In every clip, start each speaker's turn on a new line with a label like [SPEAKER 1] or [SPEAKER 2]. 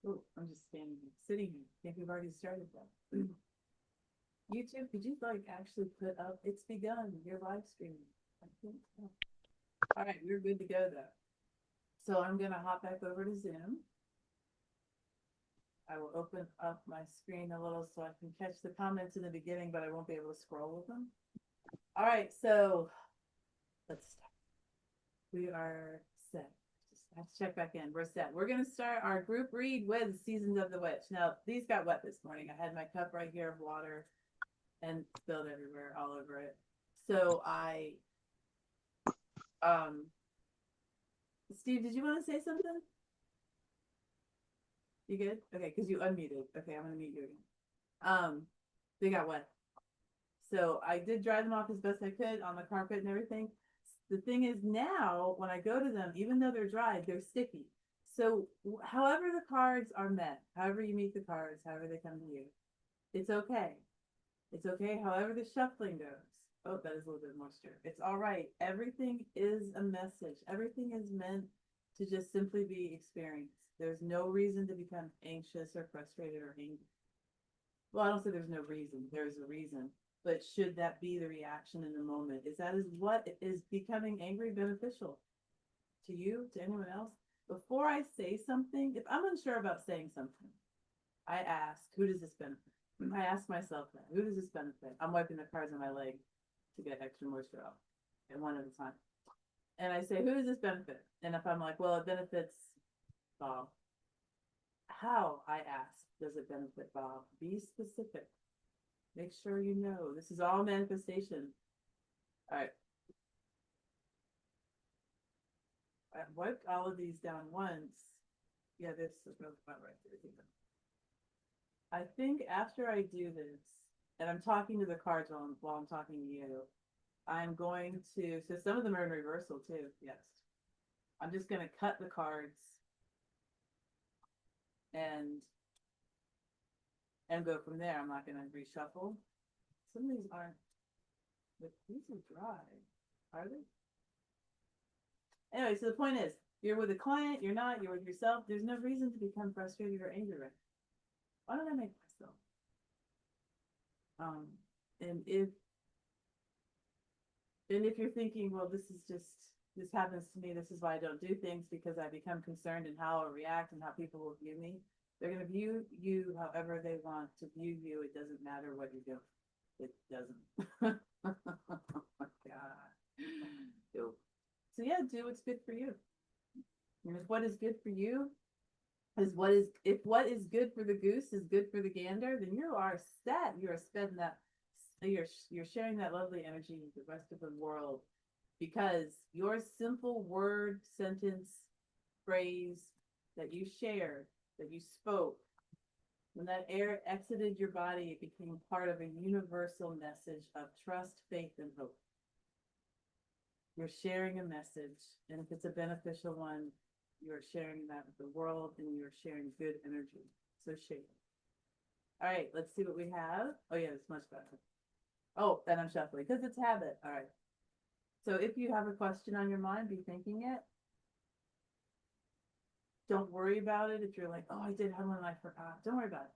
[SPEAKER 1] Oh, I'm just standing here, sitting here. I think we've already started that. YouTube, could you like actually put up, it's begun, your live stream? I think so. All right, we're good to go though. So I'm gonna hop back over to Zoom. I will open up my screen a little so I can catch the comments in the beginning, but I won't be able to scroll with them. All right, so let's start. We are set. Just have to check back in. We're set. We're going to start our group read with Seasons of the Witch. Now, these got wet this morning. I had my cup right here of water and spilled everywhere, all over it. So um, Steve, did you want to say something? You good? Okay, because you unmuted. Okay, I'm going to mute you again. They got wet. So I did dry them off as best I could on the carpet and everything. The thing is now, when I go to them, even though they're dried, they're sticky. So however the cards are met, however you meet the cards, however they come to you, it's okay. It's okay. However the shuffling goes. Oh, that is a little bit of moisture. It's all right. Everything is a message. Everything is meant to just simply be experienced. There's no reason to become anxious or frustrated or angry. Well, I don't say there's no reason. There's a reason. But should that be the reaction in the moment? Is what is becoming angry beneficial to you, to anyone else? Before I say something, if I'm unsure about saying something, I ask, who does this benefit? I ask myself that, who does this benefit? I'm wiping the cards on my leg to get extra moisture off, and one at a time. And I say, who does this benefit? And if I'm like, well, it benefits Bob. How, I ask, does it benefit Bob? Be specific. Make sure you know. This is all manifestation. All right. I've wiped all of these down once. Yeah, this is about right there. I think after I do this, and I'm talking to the cards while I'm talking to you, I'm going to, so some of them are in reversal too, yes. I'm just going to cut the cards and go from there. I'm not going to reshuffle. Some of these aren't, but these are dry. Are they? Anyway, so the point is, you're with a client, you're not, you're with yourself. There's no reason to become frustrated or angry right now. Why don't I make myself? Um, and if you're thinking, well, this happens to me, this is why I don't do things, because I become concerned in how I react and how people will view me. They're going to view you however they want to view you. It doesn't matter what you're doing. It doesn't. Oh my God. So yeah, do what's good for you. And if what is good for you is if what is good for the goose is good for the gander, then you are set. You are spending that. You're sharing that lovely energy with the rest of the world, because your simple word, sentence, phrase that you shared, that you spoke, when that air exited your body, it became part of a universal message of trust, faith, and hope. You're sharing a message, and if it's a beneficial one, you're sharing that with the world, and you're sharing good energy. So share. All right, let's see what we have. Oh yeah, it's much better. Oh, and I'm shuffling because it's habit. All right. So if you have a question on your mind, be thinking it. Don't worry about it. If you're like, oh, I did have one and I forgot, don't worry about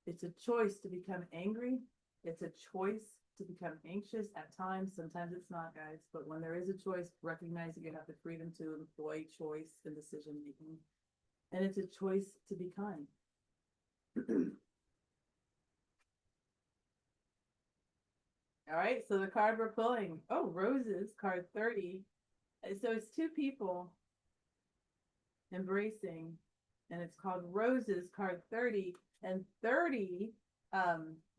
[SPEAKER 1] it. It's a choice to become angry. It's a choice to become anxious at times. Sometimes it's not, guys. But when there is a choice, recognize that you have the freedom to employ choice and decision making. And it's a choice to be kind. All right, so the card we're pulling, oh, roses, card 30. So it's two people embracing, and it's called Roses, card 30. And 30,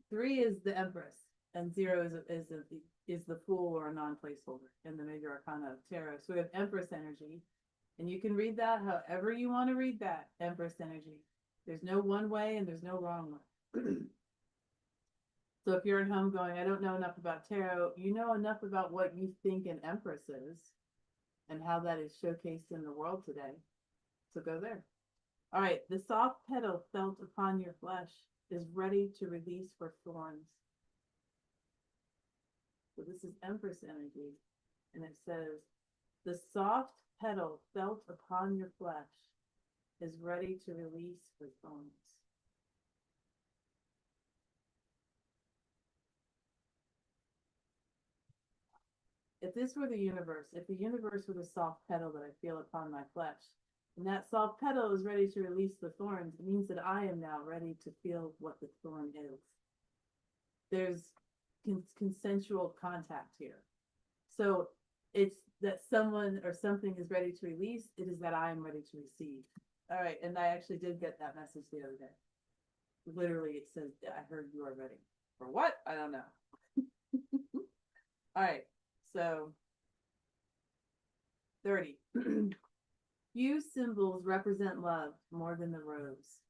[SPEAKER 1] 3 is the Empress, and 0 is the Fool, or a non-placeholder in the major arcana of tarot. So we have Empress energy, and you can read that however you want to read that Empress energy. There's no one way and there's no wrong way. So if you're at home going, I don't know enough about tarot, you know enough about what you think an Empress is and how that is showcased in the world today. So go there. All right, the soft petal felt upon your flesh is ready to release for thorns. So this is Empress energy, and it says, the soft petal felt upon your flesh is ready to release her thorns. If this were the universe, if the universe were the soft petal that I feel upon my flesh, and that soft petal is ready to release the thorns, it means that I am now ready to feel what the thorn is. There's consensual contact here. So it's that someone or something is ready to release. It is that I am ready to receive. All right. And I actually did get that message the other day. Literally, it says, I heard you are ready. For what? I don't know. All right. So 30. Few symbols represent love more than the rose.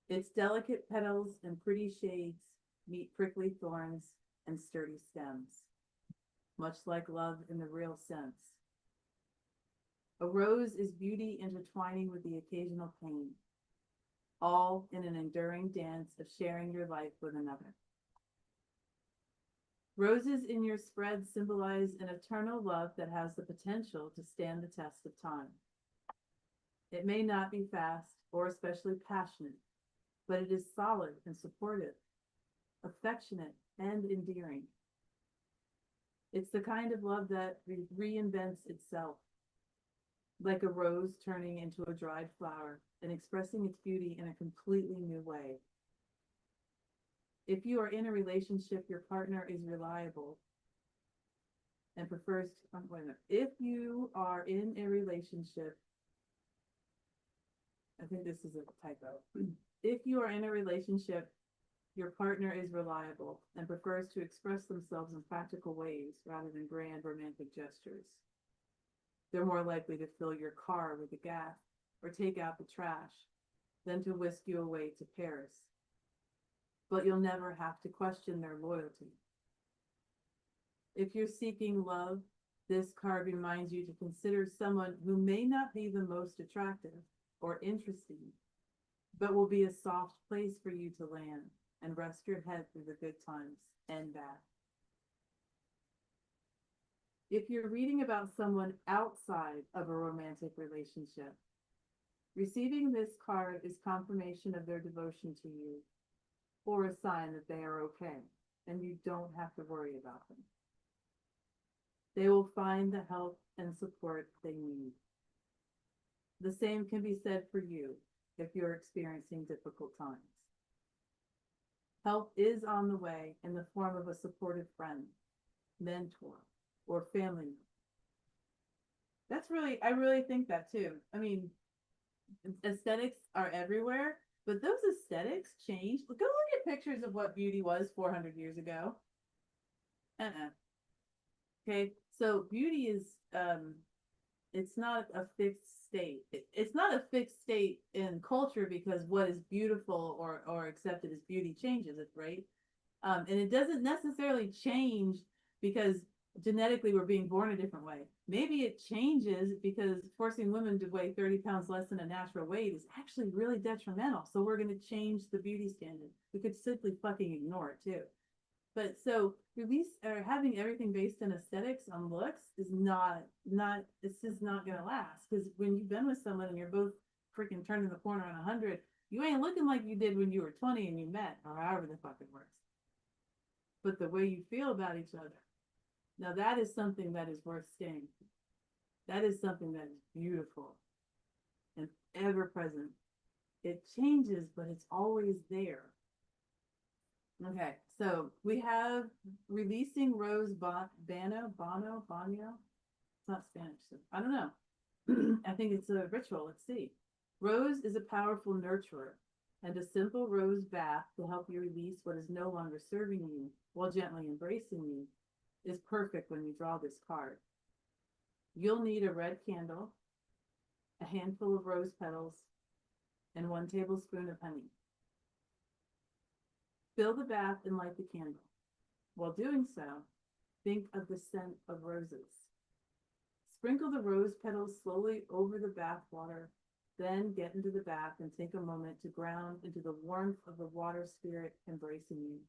[SPEAKER 1] Its delicate petals and pretty shades meet prickly thorns and sturdy stems, much like love in the real sense. A rose is beauty intertwining with the occasional pain, all in an enduring dance of sharing your life with another. Roses in your spread symbolize an eternal love that has the potential to stand the test of time. It may not be fast or especially passionate, but it is solid and supportive, affectionate and endearing. It's the kind of love that reinvents itself, like a rose turning into a dried flower and expressing its beauty in a completely new way. If you are in a relationship, your partner is reliable and prefers to, if you are in a relationship, I think this is a typo. If you are in a relationship, your partner is reliable and prefers to express themselves in practical ways rather than grand romantic gestures. They're more likely to fill your car with the gas or take out the trash than to whisk you away to Paris. But you'll never have to question their loyalty. If you're seeking love, this card reminds you to consider someone who may not be the most attractive or interesting, but will be a soft place for you to land and rest your head through the good times and bad. If you're reading about someone outside of a romantic relationship, receiving this card is confirmation of their devotion to you, or a sign that they are okay and you don't have to worry about them. They will find the help and support they need. The same can be said for you if you're experiencing difficult times. Help is on the way in the form of a supportive friend, mentor, or family member. That's really, I really think that too. I mean, aesthetics are everywhere, but those aesthetics changed. Go look at pictures of what beauty was 400 years ago. Okay, so beauty is, it's not a fixed state. It's not a fixed state in culture because what is beautiful or accepted as beauty changes it, right? And it doesn't necessarily change because genetically we're being born a different way. Maybe it changes because forcing women to weigh 30 pounds less than a natural weight is actually really detrimental. So we're going to change the beauty standard. We could simply fucking ignore it too. But so release or having everything based on aesthetics on looks is not it's just not gonna last. Because when you've been with someone and you're both freaking turning the corner on 100, you ain't looking like you did when you were 20 and you met, or however the fuck it works. But the way you feel about each other, now that is something that is worth staying. That is something that is beautiful and ever present. It changes, but it's always there. Okay, so we have releasing Rose Bano. It's not Spanish, so I don't know. I think it's a ritual. Let's see. Rose is a powerful nurturer, and a simple rose bath to help you release what is no longer serving you while gently embracing you is perfect when you draw this card. You'll need a red candle, a handful of rose petals, and 1 tablespoon of honey. Fill the bath and light the candle. While doing so, think of the scent of roses. Sprinkle the rose petals slowly over the bath water, then get into the bath and take a moment to ground into the warmth of the water spirit embracing you,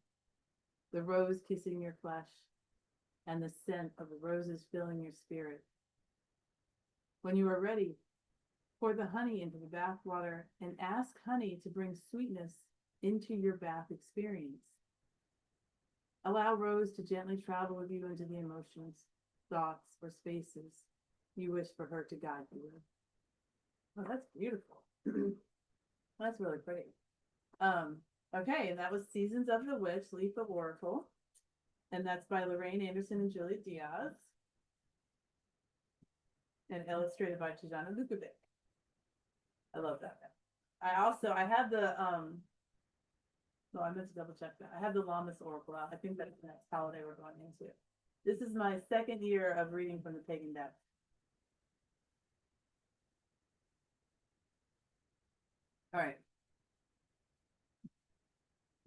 [SPEAKER 1] the rose kissing your flesh, and the scent of the roses filling your spirit. When you are ready, pour the honey into the bath water and ask honey to bring sweetness into your bath experience. Allow Rose to gently travel with you into the emotions, thoughts, or spaces you wish for her to guide you with. Oh, that's beautiful. That's really pretty. Okay, and that was Seasons of the Witch, Leaf of Oracle. And that's by Lorraine Anderson and Julia Diaz. And illustrated by Tijana Lukovic. I love that. I had the so I meant to double check that. I have the Lammas Oracle out. I think that's the next holiday we're going into. This is my second year of reading from the Pagan Deck. All right.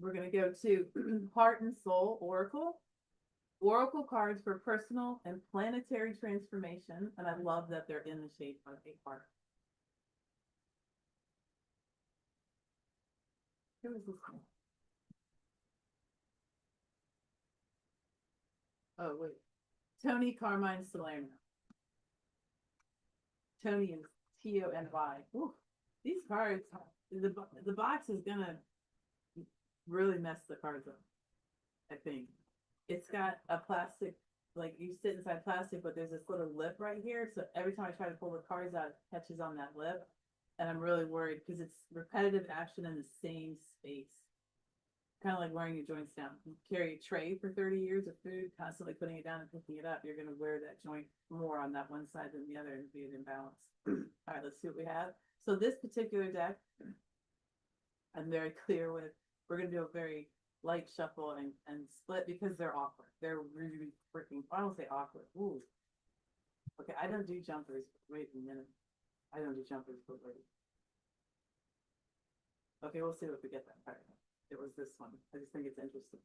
[SPEAKER 1] We're going to go to Heart and Soul Oracle. Oracle cards for personal and planetary transformation. And I love that they're in the shape of a heart. Who is this one? Oh, wait. Tony Carmine Salerno. Tony is Tony. Ooh, these cards, the box is going to really mess the cards up, I think. It's got a plastic, like you sit inside plastic, but there's this little lip right here. So every time I try to pull the cards out, it catches on that lip. And I'm really worried because it's repetitive action in the same space. Kind of like wearing your joints down. You carry a tray for 30 years of food, constantly putting it down and picking it up. You're going to wear that joint more on that one side than the other and be an imbalance. All right, let's see what we have. So this particular deck, I'm very clear with. We're going to do a very light shuffle and split because they're awkward. They're really freaking, I don't say awkward. Ooh. Okay, I don't do jumpers. Wait a minute. I don't do jumpers, but wait. Okay, we'll see if we get that part. It was this one. I just think it's interesting.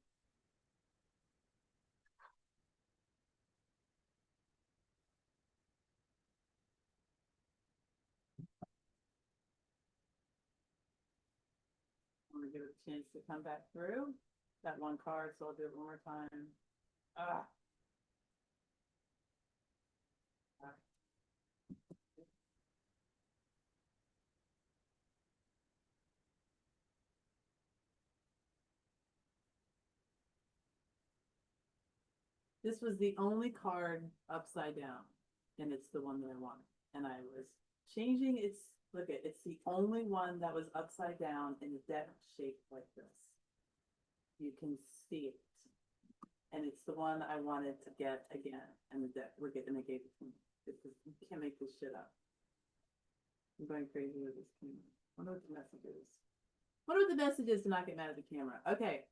[SPEAKER 1] I'm going to give it a chance to come back through. That one card, so I'll do it one more time. Ah. All right. This was the only card upside down, and it's the one that I wanted. And I was changing its, look at, it's the only one that was upside down in a deck shaped like this. You can see it. And it's the one I wanted to get again. And the deck, we're getting, they gave it to me. You can't make this shit up. I'm going crazy with this camera. I wonder what the message is. Wonder what the message is to not get mad at the camera. Okay.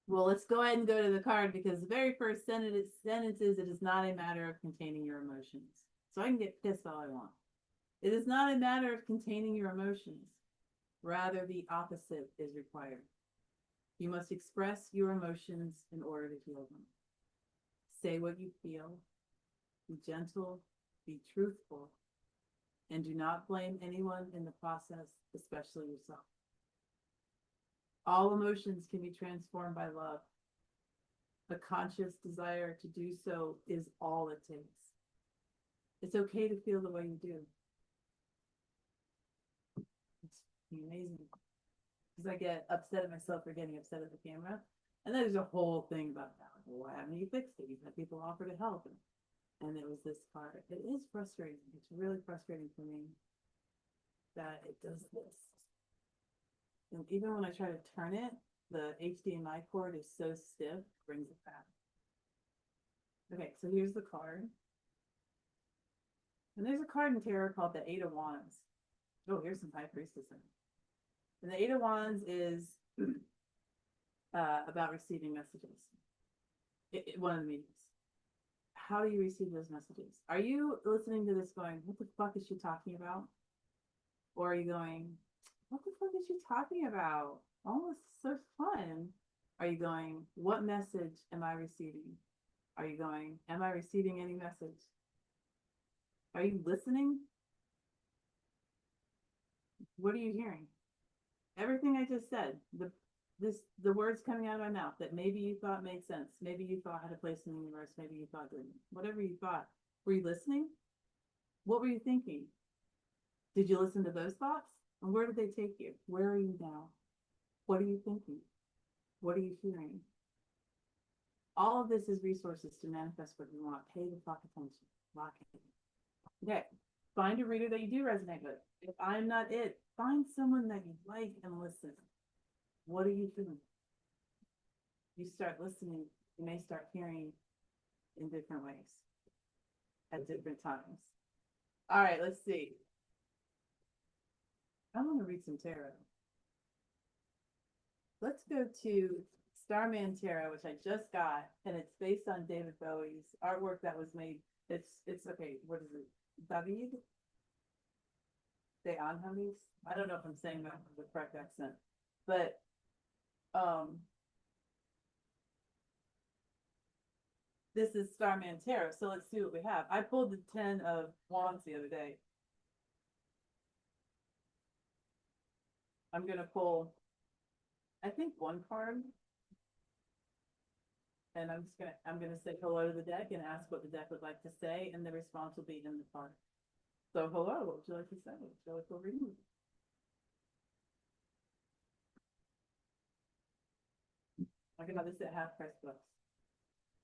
[SPEAKER 1] Well, let's go ahead and go to the card because the very first sentence is, it is not a matter of containing your emotions. So I can get pissed all I want. It is not a matter of containing your emotions. Rather, the opposite is required. You must express your emotions in order to heal them. Say what you feel. Be gentle. Be truthful. And do not blame anyone in the process, especially yourself. All emotions can be transformed by love. A conscious desire to do so is all it takes. It's okay to feel the way you do. It's amazing. Because I get upset at myself for getting upset at the camera. And there's a whole thing about that. Like, well, why haven't you fixed it? You've had people offer to help. And it was this card. It is frustrating. It's really frustrating for me that it does this. And even when I try to turn it, the HDMI cord is so stiff, it brings it back. Okay, so here's the card. And there's a card in tarot called the Eight of Wands. Oh, here's some High Priestess in it. And the Eight of Wands is about receiving messages. One of the meanings. How do you receive those messages? Are you listening to this going, what the fuck is she talking about? Or are you going, what the fuck is she talking about? Oh, this is so fun. Are you going, what message am I receiving? Are you going, am I receiving any message? Are you listening? What are you hearing? Everything I just said, the words coming out of my mouth that maybe you thought made sense, maybe you thought had a place in the universe, maybe you thought didn't. Whatever you thought, were you listening? What were you thinking? Did you listen to those thoughts? And where did they take you? Where are you now? What are you thinking? What are you hearing? All of this is resources to manifest what you want. Pay the fuck attention. Lock in. Okay. Find a reader that you do resonate with. If I'm not it, find someone that you like and listen. What are you doing? You start listening, you may start hearing in different ways at different times. All right, let's see. I want to read some tarot. Let's go to Starman Tarot, which I just got, and it's based on David Bowie's artwork that was made. It's okay. What is it? David de Angelis. I don't know if I'm saying that with the correct accent, but this is Starman Tarot. So let's see what we have. I pulled the 10 of Wands the other day. I'm gonna pull, I think, one card, and I'm gonna say hello to the deck and ask what the deck would like to say, and the response will be in the card. So hello, what would you like to say? Would you like to read? I got this at half price books.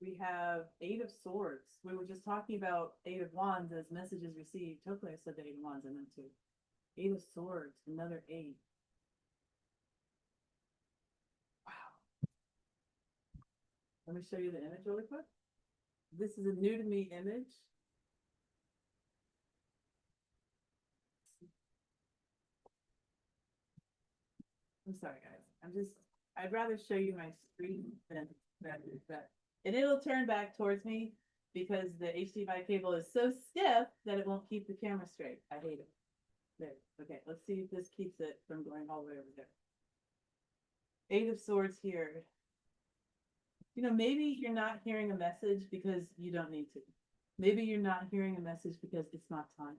[SPEAKER 1] We have 8 of Swords. We were just talking about 8 of Wands as messages received. Hopefully I said the 8 of Wands, I meant to. 8 of Swords, another 8. Wow. Let me show you the image really quick. This is a new to me image. I'm sorry, guys. I'd rather show you my screen than that. And it'll turn back towards me because the HDMI cable is so stiff that it won't keep the camera straight. I hate it. There. Okay, let's see if this keeps it from going all the way over there. 8 of Swords here. You know, maybe you're not hearing a message because you don't need to. Maybe you're not hearing a message because it's not time.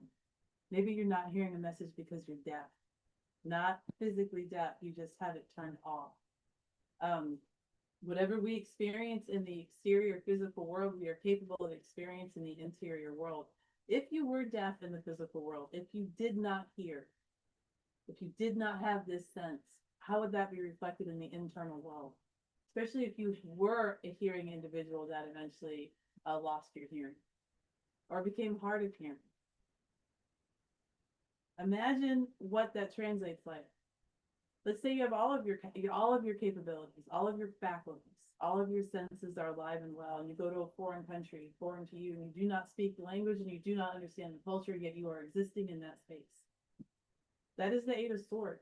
[SPEAKER 1] Maybe you're not hearing a message because you're deaf. Not physically deaf, you just have it turned off. Whatever we experience in the exterior physical world, we are capable of experiencing the interior world. If you were deaf in the physical world, if you did not hear, if you did not have this sense, how would that be reflected in the internal world? Especially if you were a hearing individual that eventually lost your hearing or became hard of hearing. Imagine what that translates like. Let's say you have all of your capabilities, all of your faculties, all of your senses are alive and well, and you go to a foreign country, foreign to you, and you do not speak the language and you do not understand the culture, yet you are existing in that space. That is the 8 of Swords.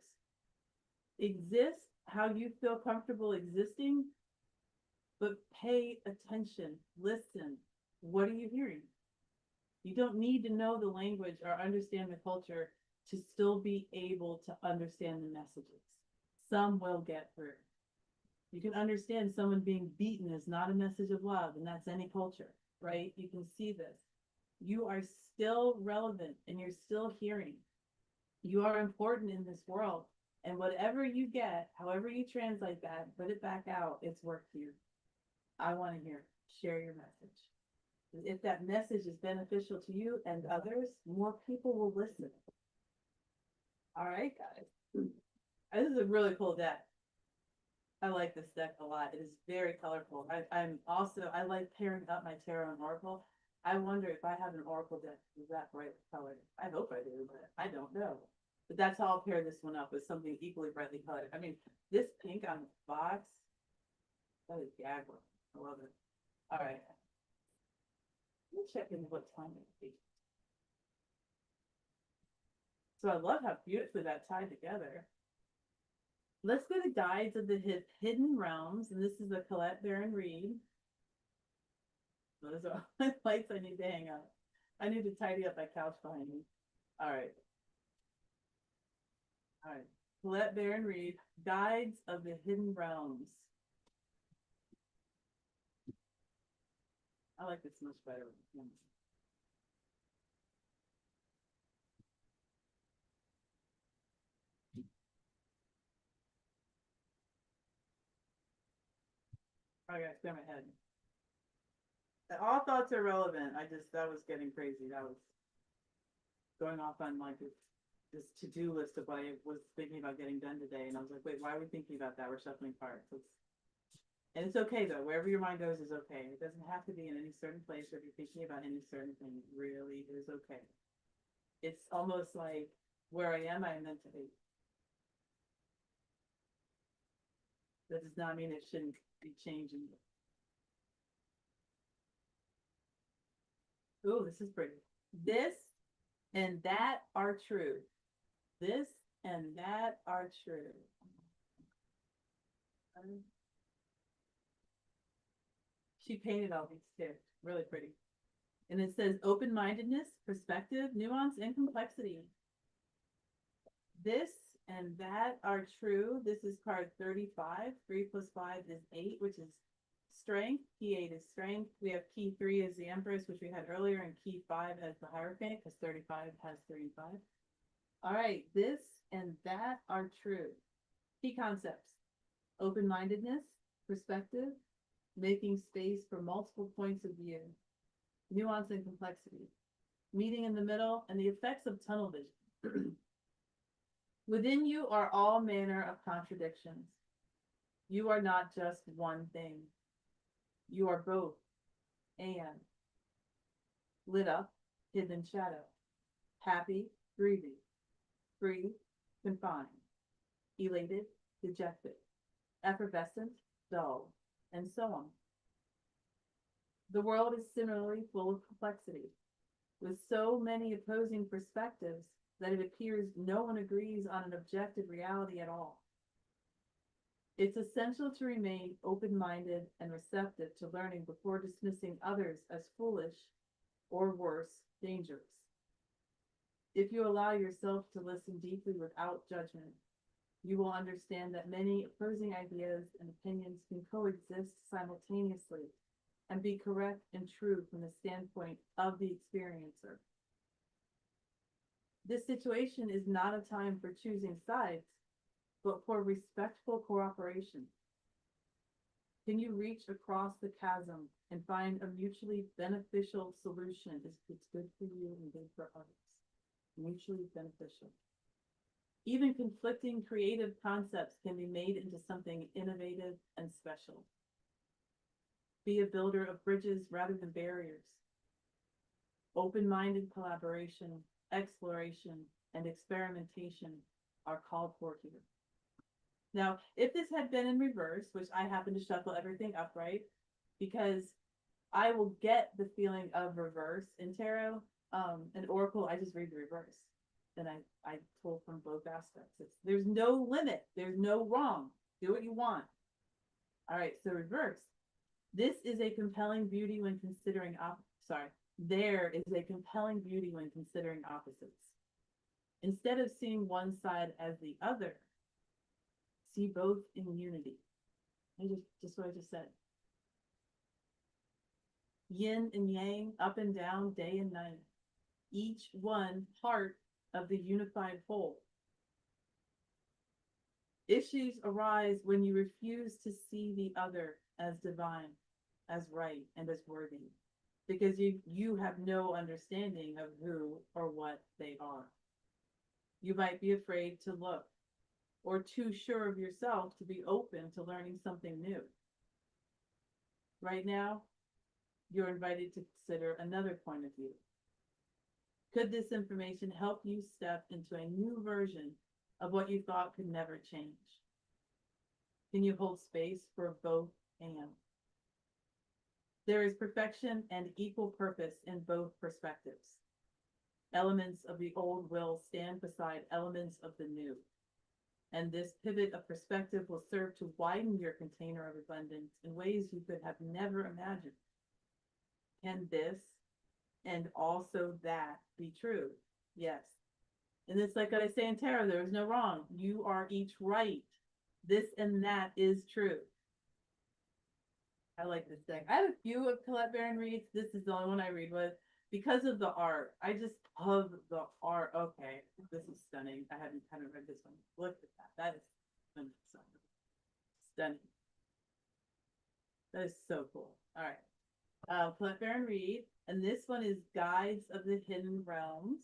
[SPEAKER 1] Exist how you feel comfortable existing, but pay attention, listen. What are you hearing? You don't need to know the language or understand the culture to still be able to understand the messages. Some will get through. You can understand someone being beaten is not a message of love, and that's any culture, right? You can see this. You are still relevant and you're still hearing. You are important in this world. And whatever you get, however you translate that, put it back out, it's work here. I want to hear. Share your message. If that message is beneficial to you and others, more people will listen. All right, guys. This is a really cool deck. I like this deck a lot. It is very colorful. I like pairing up my tarot and oracle. I wonder if I have an oracle deck is that bright colored. I hope I do, but I don't know. But that's how I'll pair this one up with something equally brightly colored. I mean, this pink on the box, that is gag work. I love it. All right. Let me check in what time it is. So I love how beautifully that tied together. Let's go to Guides of the Hidden Realms, and this is the Colette Baron Reed. Those are all my lights I need to hang up. I need to tidy up my couch behind me. All right. All right. Colette Baron Reed, Guides of the Hidden Realms. I like this much better. I gotta clear my head. All thoughts are relevant. That was getting crazy. That was going off on like this to-do list of what I was thinking about getting done today, and I was like, wait, why are we thinking about that? We're shuffling cards. And it's okay though. Wherever your mind goes is okay. It doesn't have to be in any certain place, or if you're thinking about any certain thing, it really is okay. It's almost like where I am meant to be. That does not mean it shouldn't be changing. Ooh, this is pretty. This and that are true. This and that are true. She painted all these too. Really pretty. And it says open-mindedness, perspective, nuance, and complexity. This and that are true. This is card 35. 3 plus 5 is 8, which is strength. Key 8 is strength. We have key 3 as the Empress, which we had earlier, and key 5 as the Hierophant, because 35 has 3 and 5. All right, this and that are true. Key concepts: open-mindedness, perspective, making space for multiple points of view, nuance and complexity, meeting in the middle, and the effects of tunnel vision. Within you are all manner of contradictions. You are not just one thing. You are both and. Lit up, hidden in shadow. Happy, grieving. Free, confined. Elated, dejected. Effervescent, dull, and so on. The world is similarly full of complexity, with so many opposing perspectives that it appears no one agrees on an objective reality at all. It's essential to remain open-minded and receptive to learning before dismissing others as foolish or worse, dangerous. If you allow yourself to listen deeply without judgment, you will understand that many opposing ideas and opinions can coexist simultaneously and be correct and true from the standpoint of the experiencer. This situation is not a time for choosing sides, but for respectful cooperation. Can you reach across the chasm and find a mutually beneficial solution if it's good for you and good for others? Mutually beneficial. Even conflicting creative concepts can be made into something innovative and special. Be a builder of bridges rather than barriers. Open-minded collaboration, exploration, and experimentation are called for here. Now, if this had been in reverse, which I happen to shuffle everything upright, because I will get the feeling of reverse in tarot, and Oracle, I just read the reverse. And I pull from both aspects. There's no limit. There's no wrong. Do what you want. All right, so reverse. This is a compelling beauty when considering there is a compelling beauty when considering opposites. Instead of seeing one side as the other, see both in unity. Just what I just said. Yin and yang, up and down, day and night. Each one part of the unified whole. Issues arise when you refuse to see the other as divine, as right, and as worthy, because you have no understanding of who or what they are. You might be afraid to look, or too sure of yourself to be open to learning something new. Right now, you're invited to consider another point of view. Could this information help you step into a new version of what you thought could never change? Can you hold space for both and? There is perfection and equal purpose in both perspectives. Elements of the old will stand beside elements of the new. And this pivot of perspective will serve to widen your container of abundance in ways you could have never imagined. Can this and also that be true? Yes. And it's like I say in tarot, there is no wrong. You are each right. This and that is true. I like this deck. I have a few of Colette Baron reads. This is the only one I read with because of the art. I just love the art. Okay, this is stunning. I haven't read this one. Look at that. That is stunning. That is so cool. All right. Colette Baron Reed. And this one is Guides of the Hidden Realms.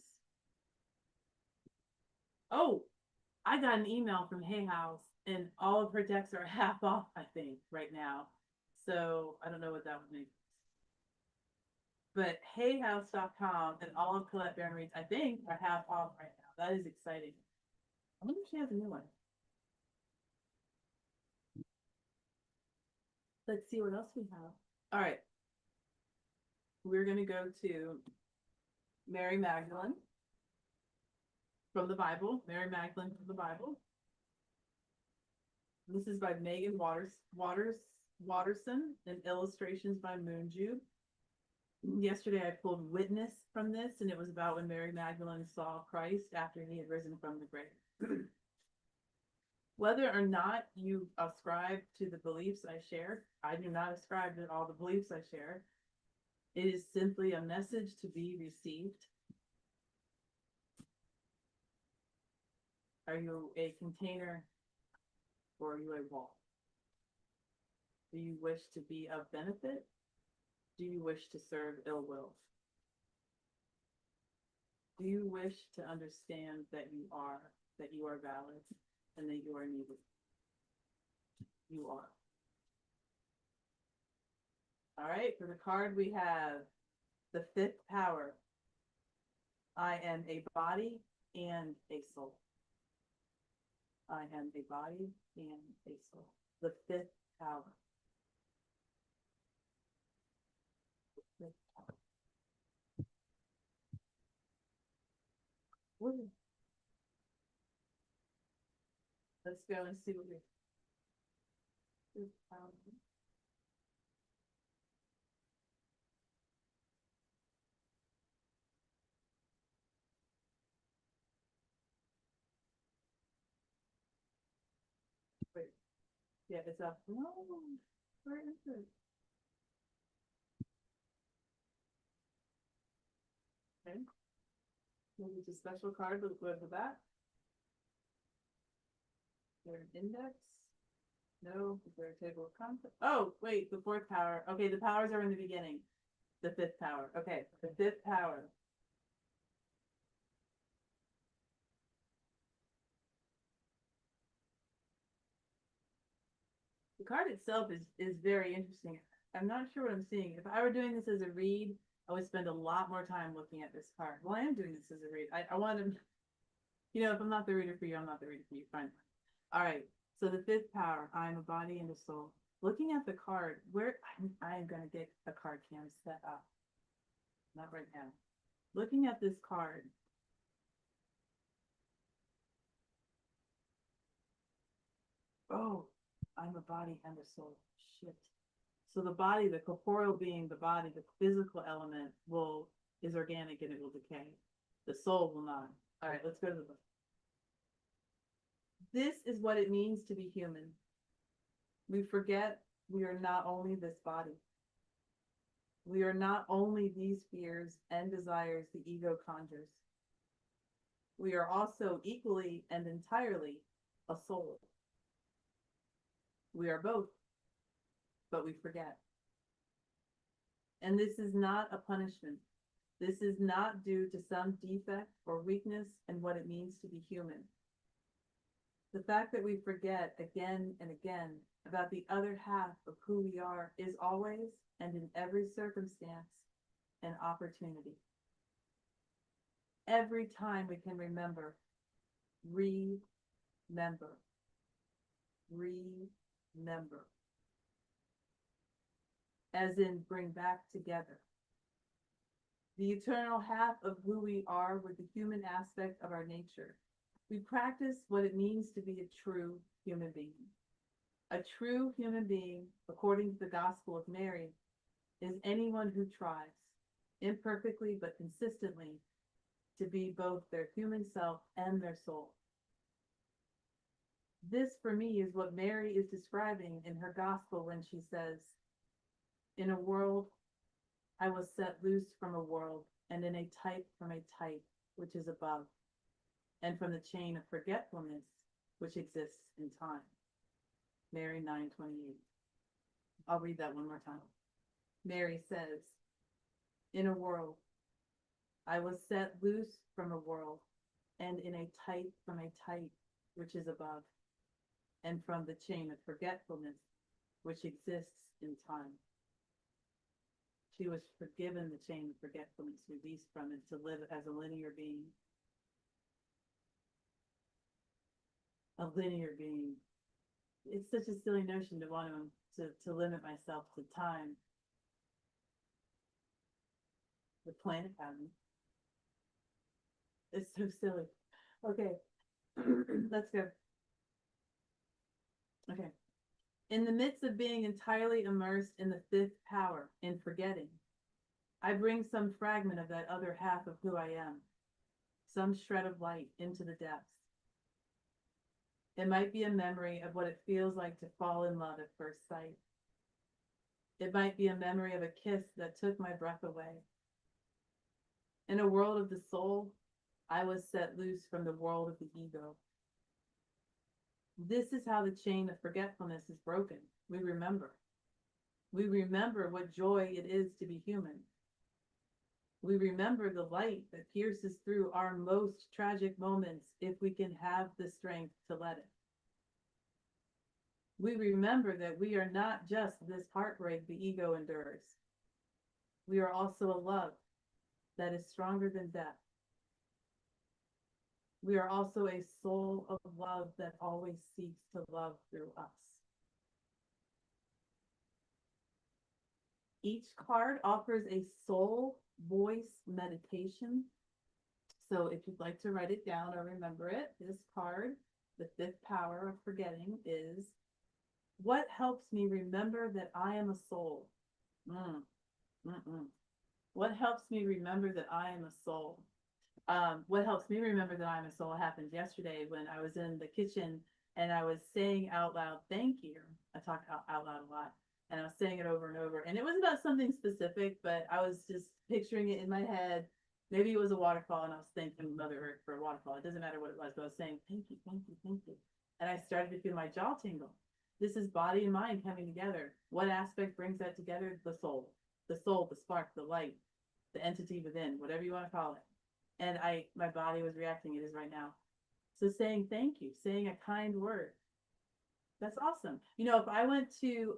[SPEAKER 1] Oh, I got an email from Hay House, and all of her decks are half off, I think, right now. So I don't know what that would mean. But hayhouse.com and all of Colette Baron Reads, I think, are half off right now. That is exciting. I wonder if she has a new one. Let's see what else we have. All right. We're going to go to Mary Magdalene from the Bible. Mary Magdalene from the Bible. This is by Megan Watterson and illustrations by Moonju. Yesterday I pulled Witness from this, and it was about when Mary Magdalene saw Christ after he had risen from the grave. Whether or not you ascribe to the beliefs I share, I do not ascribe to all the beliefs I share. It is simply a message to be received. Are you a container or are you a wall? Do you wish to be of benefit? Do you wish to serve ill will? Do you wish to understand that you are valid and that you are needed? You are. All right, for the card we have the fifth power. I am a body and a soul. I am a body and a soul. The fifth power. The fifth power. Woo. Let's go and see what we fifth power. Wait. Yeah, it's up. No, where is it? Okay. Maybe it's a special card. Let's go to that. Is there an index? No. Is there a table of contents? Oh, wait, the fourth power. Okay, the powers are in the beginning. The fifth power. Okay, the fifth power. The card itself is very interesting. I'm not sure what I'm seeing. If I were doing this as a read, I would spend a lot more time looking at this card. Well, I am doing this as a read. I want to, if I'm not the reader for you, I'm not the reader for you. Fine. All right. So the fifth power, I am a body and a soul. Looking at the card, I am going to get a card cam set up. Not right now. Looking at this card, oh, I'm a body and a soul. Shit. So the body, the corporeal being, the body, the physical element is organic and it will decay. The soul will not. All right, let's go to the book. This is what it means to be human. We forget we are not only this body. We are not only these fears and desires the ego conjures. We are also equally and entirely a soul. We are both, but we forget. And this is not a punishment. This is not due to some defect or weakness in what it means to be human. The fact that we forget again and again about the other half of who we are is always and in every circumstance an opportunity. Every time we can remember, remember, remember, as in bring back together. The eternal half of who we are with the human aspect of our nature. We practice what it means to be a true human being. A true human being, according to the Gospel of Mary, is anyone who tries, imperfectly but consistently, to be both their human self and their soul. This, for me, is what Mary is describing in her Gospel when she says, "In a world, I was set loose from a world, and in a type from a type, which is above, and from the chain of forgetfulness, which exists in time." Mary 9:28. I'll read that one more time. Mary says, "In a world, I was set loose from a world, and in a type from a type which is above, and from the chain of forgetfulness which exists in time. She was forgiven the chain of forgetfulness, released from it, to live as a linear being. A linear being. It's such a silly notion to want to limit myself to time. The planet pattern. It's so silly. Okay. Let's go. Okay. In the midst of being entirely immersed in the fifth power, in forgetting, I bring some fragment of that other half of who I am, some shred of light into the depths. It might be a memory of what it feels like to fall in love at first sight. It might be a memory of a kiss that took my breath away. In a world of the soul, I was set loose from the world of the ego. This is how the chain of forgetfulness is broken. We remember. We remember what joy it is to be human. We remember the light that pierces through our most tragic moments if we can have the strength to let it. We remember that we are not just this heartbreak the ego endures. We are also a love that is stronger than death. We are also a soul of love that always seeks to love through us. Each card offers a soul voice meditation. So if you'd like to write it down or remember it, this card, the fifth power of forgetting, is what helps me remember that I am a soul. What helps me remember that I am a soul? What helps me remember that I'm a soul happened yesterday when I was in the kitchen and I was saying out loud, thank you. I talk out loud a lot. And I was saying it over and over. And it was about something specific, but I was just picturing it in my head. Maybe it was a waterfall and I was thanking Mother Earth for a waterfall. It doesn't matter what it was, but I was saying, thank you, thank you, thank you. And I started to feel my jaw tingle. This is body and mind coming together. What aspect brings that together? The soul, the spark, the light, the entity within, whatever you want to call it. And my body was reacting. It is right now. So saying thank you, saying a kind word. That's awesome. You know, if I went to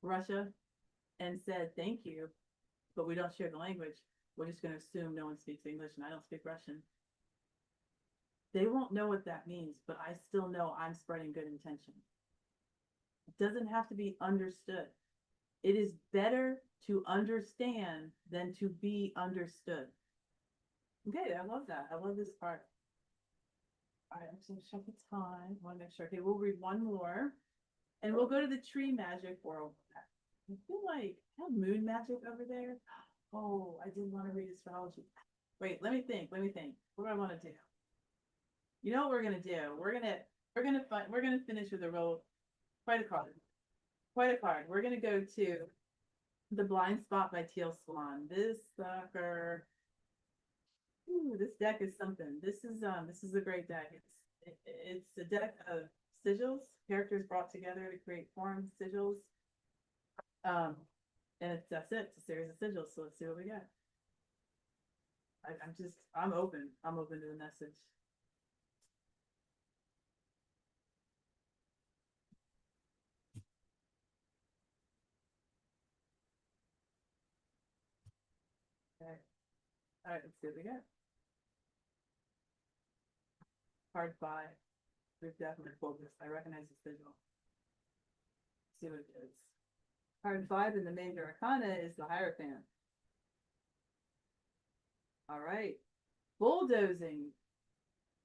[SPEAKER 1] Russia and said thank you, but we don't share the language, we're just going to assume no one speaks English and I don't speak Russian. They won't know what that means, but I still know I'm spreading good intention. It doesn't have to be understood. It is better to understand than to be understood. Okay, I love that. I love this part. All right, I'm just going to check the time. I want to make sure. Okay, we'll read one more. And we'll go to the tree magic world. I feel like I have moon magic over there. Oh, I did want to read astrology. Wait, let me think. What do I want to do? You know what we're gonna do? We're gonna finish with quite a card. We're gonna go to The Blind Spot by Teal Swan. This sucker. Ooh, this deck is something. This is a great deck. It's a deck of sigils, characters brought together to create forms, sigils. And that's it. It's a series of sigils. So let's see what we got. I'm open. I'm open to the message. Okay. All right, let's see what we got. Card 5. We've definitely pulled this. I recognize the sigil. Let's see what it is. Card 5 in the major arcana is the Hierophant. All right. Bulldozing.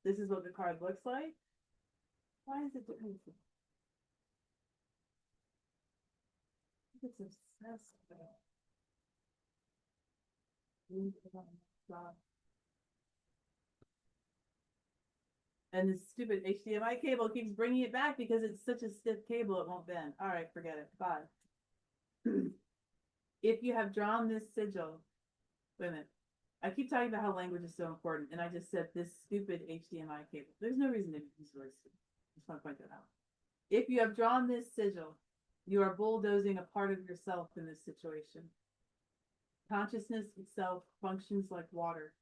[SPEAKER 1] This is what the card looks like. Why is it doing this? It's obsessed with it. And this stupid HDMI cable keeps bringing it back because it's such a stiff cable it won't bend. All right, forget it. Bye. If you have drawn this sigil, wait a minute. I keep talking about how language is so important, and I just said this stupid HDMI cable. There's no reason to use words. I just want to point that out. If you have drawn this sigil, you are bulldozing a part of yourself in this situation. Consciousness itself functions like water.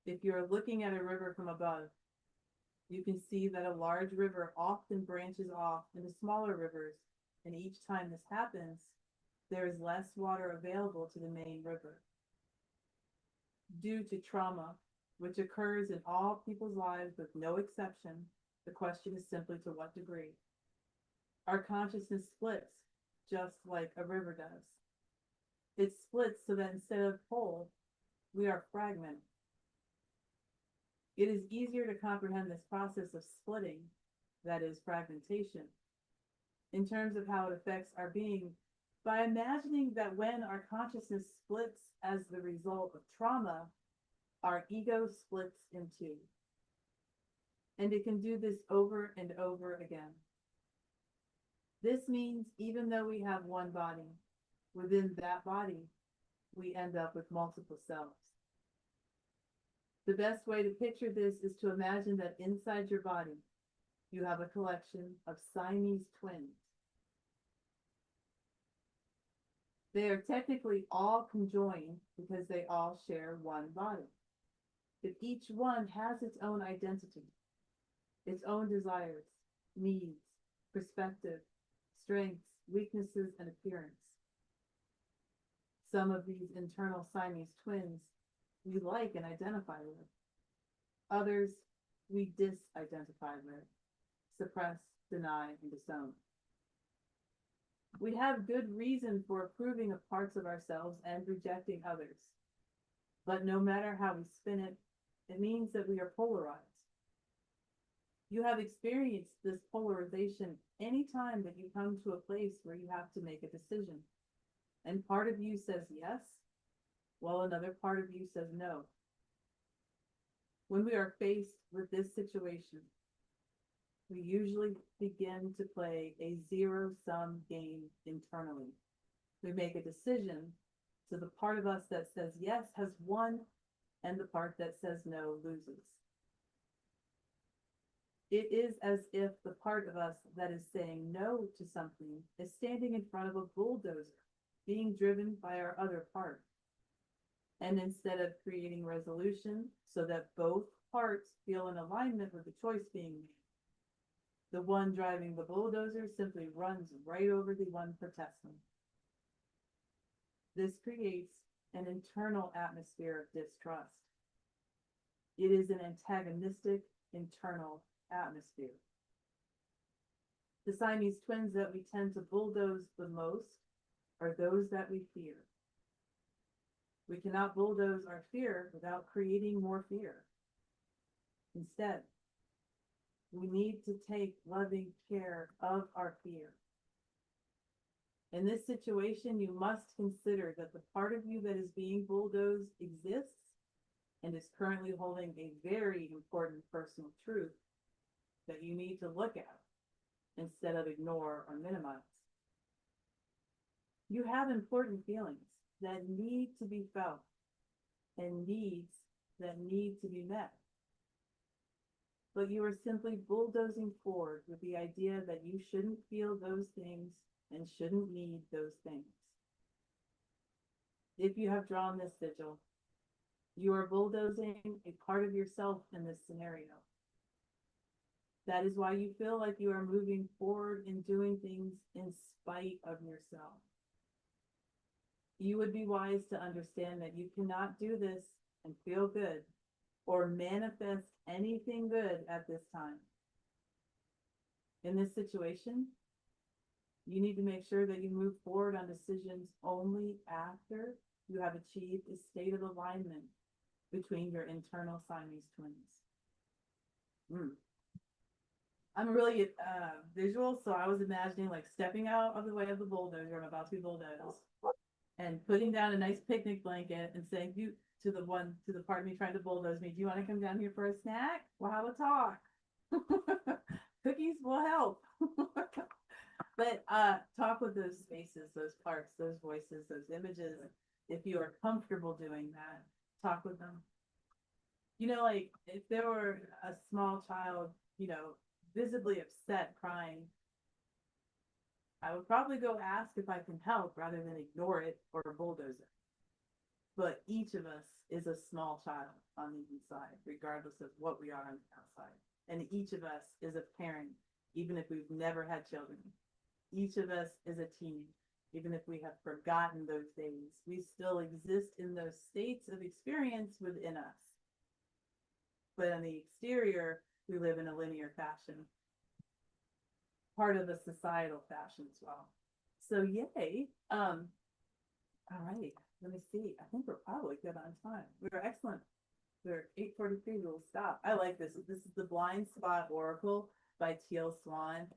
[SPEAKER 1] If you're looking at a river from above, you can see that a large river often branches off into smaller rivers, and each time this happens, there is less water available to the main river. Due to trauma, which occurs in all people's lives with no exception, the question is simply to what degree. Our consciousness splits, just like a river does. It splits so that instead of whole, we are fragmented. It is easier to comprehend this process of splitting, that is fragmentation, in terms of how it affects our being by imagining that when our consciousness splits as the result of trauma, our ego splits in two. And it can do this over and over again. This means even though we have one body, within that body, we end up with multiple selves. The best way to picture this is to imagine that inside your body, you have a collection of Siamese twins. They are technically all conjoined because they all share one body. But each one has its own identity, its own desires, needs, perspective, strengths, weaknesses, and appearance. Some of these internal Siamese twins we like and identify with. Others we disidentify with, suppress, deny, and disown. We have good reason for approving of parts of ourselves and rejecting others. But no matter how we spin it, it means that we are polarized. You have experienced this polarization any time that you come to a place where you have to make a decision. And part of you says yes, while another part of you says no. When we are faced with this situation, we usually begin to play a zero-sum game internally. We make a decision, so the part of us that says yes has won, and the part that says no loses. It is as if the part of us that is saying no to something is standing in front of a bulldozer, being driven by our other part. And instead of creating resolution so that both parts feel in alignment with the choice being made, the one driving the bulldozer simply runs right over the one protesting. This creates an internal atmosphere of distrust. It is an antagonistic internal atmosphere. The Siamese twins that we tend to bulldoze the most are those that we fear. We cannot bulldoze our fear without creating more fear. Instead, we need to take loving care of our fear. In this situation, you must consider that the part of you that is being bulldozed exists and is currently holding a very important personal truth that you need to look at instead of ignore or minimize. You have important feelings that need to be felt and needs that need to be met. But you are simply bulldozing forward with the idea that you shouldn't feel those things and shouldn't need those things. If you have drawn this sigil, you are bulldozing a part of yourself in this scenario. That is why you feel like you are moving forward and doing things in spite of yourself. You would be wise to understand that you cannot do this and feel good or manifest anything good at this time. In this situation, you need to make sure that you move forward on decisions only after you have achieved a state of alignment between your internal Siamese twins. I'm really visual, so I was imagining like stepping out of the way of the bulldozer. I'm about to be bulldozed, and putting down a nice picnic blanket and saying to the part of me trying to bulldoze me, do you want to come down here for a snack? We'll have a talk. Cookies will help. But talk with those spaces, those parts, those voices, those images. If you are comfortable doing that, talk with them. You know, like if there were a small child, visibly upset, crying, I would probably go ask if I can help rather than ignore it or bulldoze it. but each of us is a small child on the inside, regardless of what we are on the outside. And each of us is a parent, even if we've never had children. Each of us is a teen, even if we have forgotten those days. We still exist in those states of experience within us. But on the exterior, we live in a linear fashion, part of a societal fashion as well. So yay. All right, let me see. I think we're probably good on time. We were excellent. We're 8:43. We'll stop. I like this. This is the Blind Spot Oracle by Teal Swan.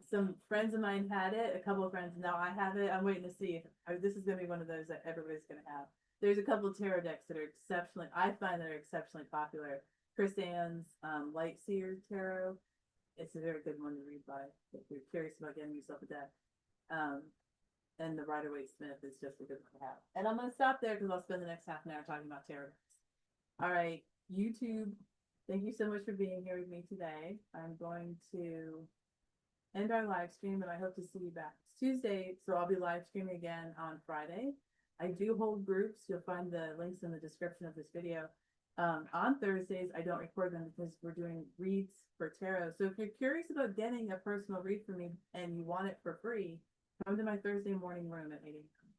[SPEAKER 1] Some friends of mine had it. A couple of friends. Now I have it. I'm waiting to see if this is going to be one of those that everybody's going to have. There's a couple of tarot decks that are exceptionally. I find that are exceptionally popular. Chris Ann's Light Seer Tarot. It's a very good one to read by if you're curious about getting yourself a deck. And the Rider-Waite-Smith is just a good one to have. And I'm going to stop there because I'll spend the next half an hour talking about tarot. All right, YouTube, thank you so much for being here with me today. I'm going to end our live stream, and I hope to see you back. It's Tuesday, so I'll be live streaming again on Friday. I do hold groups. You'll find the links in the description of this video. On Thursdays, I don't record them because we're doing reads for tarot. So if you're curious about getting a personal read from me and you want it for free, come to my Thursday morning room at 8 a.m.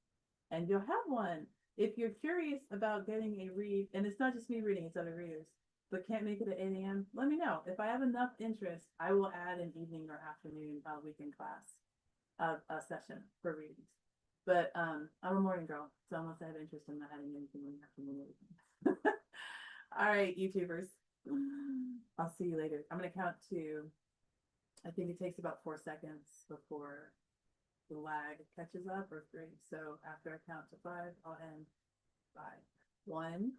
[SPEAKER 1] and you'll have one. If you're curious about getting a read, and it's not just me reading, it's other readers, but can't make it at 8 a.m., let me know. If I have enough interest, I will add an evening or afternoon weekend class a session for readings. But I'm a morning girl, so unless I have interest, I'm not adding anything in the afternoon. All right, YouTubers. I'll see you later. I'm going to count to, I think it takes about 4 seconds before the lag catches up, or 3. So after I count to 5, I'll end. 5, 1,